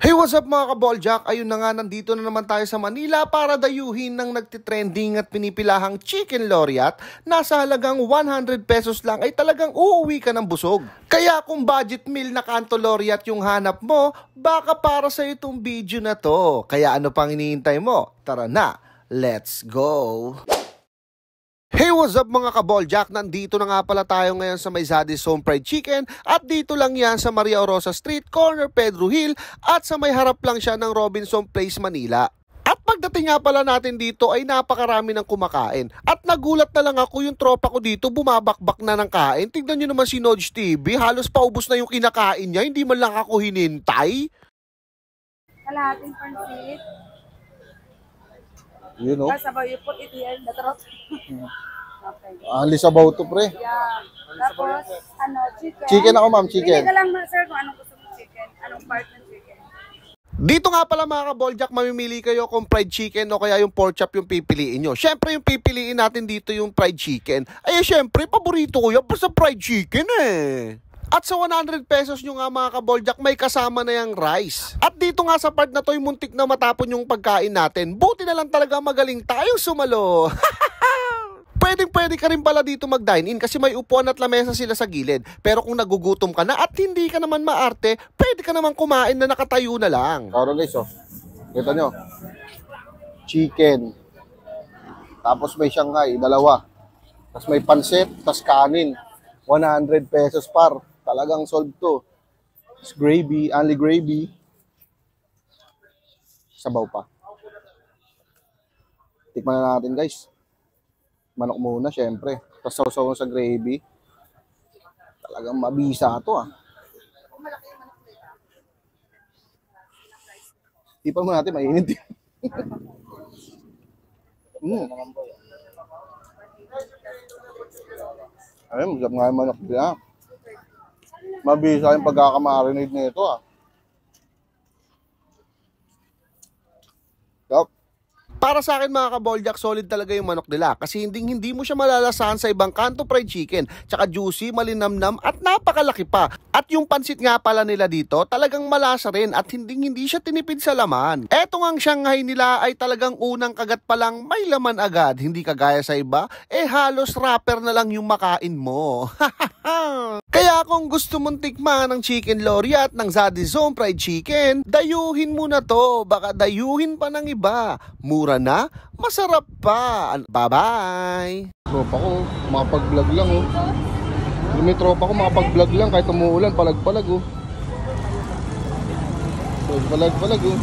Hey, what's up mga kaboljak? Ayun na nga, nandito na naman tayo sa Manila para dayuhin ng nagtitrending at pinipilahang chicken laureate. Nasa halagang 100 pesos lang ay talagang uuwi ka ng busog. Kaya kung budget meal na kanto laureate yung hanap mo, baka para sa itong video na to. Kaya ano pang iniintay mo? Tara na, let's go! Hey, what's up mga kaboljak? Nandito na nga pala tayo ngayon sa may Zaddy's Home Fried Chicken at dito lang yan sa Maria Orosa Street, corner Pedro Hill at sa may harap lang siya ng Robinson Place, Manila. At pagdating nga pala natin dito ay napakarami ng kumakain. At nagulat na lang ako, yung tropa ko dito bumabakbak na ng kain. Tignan nyo naman si Nodge TV, halos paubos na yung kinakain niya, hindi man lang ako hinintay. Kalahating pansit. You know? Sabaw, you put it here, the throat. Okay. Ali sabaw to, pre. Yeah. Tapos, chicken. Chicken ako, ma'am, chicken. Pili ka lang, sir, kung anong gusto mong chicken. Anong part ng chicken. Dito nga pala mga kaboljak, mamimili kayo kung fried chicken o kaya yung pork chop yung pipiliin nyo. Siyempre yung pipiliin natin dito yung fried chicken. Ay siyempre, paborito ko yan, basta fried chicken eh. At sa 100 pesos nyo nga mga kaboljak, may kasama na yung rice. At dito nga sa part na to, yung muntik na matapon yung pagkain natin. Buti na lang talaga magaling tayong sumalo. Pwede ka rin pala dito mag-dine-in kasi may upuan at lamesa sila sa gilid. Pero kung nagugutom ka na at hindi ka naman maarte, pwede ka naman kumain na nakatayo na lang. Karo guys, oh. Kita nyo. Chicken. Tapos may Shanghai, dalawa. Tapos may pansit, tapos kanin. 100 pesos par. Talagang solve to. It's gravy, only gravy. Sabaw pa. Tikman na natin guys. Manok muna syempre. Tapos sausaw sa gravy. Talagang mabisa to ah. Tipan mo natin, mainit. Ayun, masarap nga yung manok nila. Mabisa yung pagkakamarinate nito ah. Yup. Para sa akin mga kaboljak, solid talaga yung manok nila kasi hindi mo siya malalasahan sa ibang kanto fried chicken. Tsaka juicy, malinamnam at napakalaki pa. At yung pansit nga pala nila dito, talagang malasa rin at hindi siya tinipid sa laman. Eto ngang Shanghai nila ay talagang unang kagat pa lang may laman agad. Hindi kagaya sa iba, halos wrapper na lang yung makain mo. Kaya kung gusto mong tikman ng chicken laureate ng Zaddy's Home Fried Chicken, dayuhin mo na to. Baka dayuhin pa ng iba. Mura na, masarap pa. Bye-bye! Tropa ko, makapag-vlog lang oh. May tropa ko makapag-vlog lang kahit umuulan, palag-palag oh. Palag-palag oh.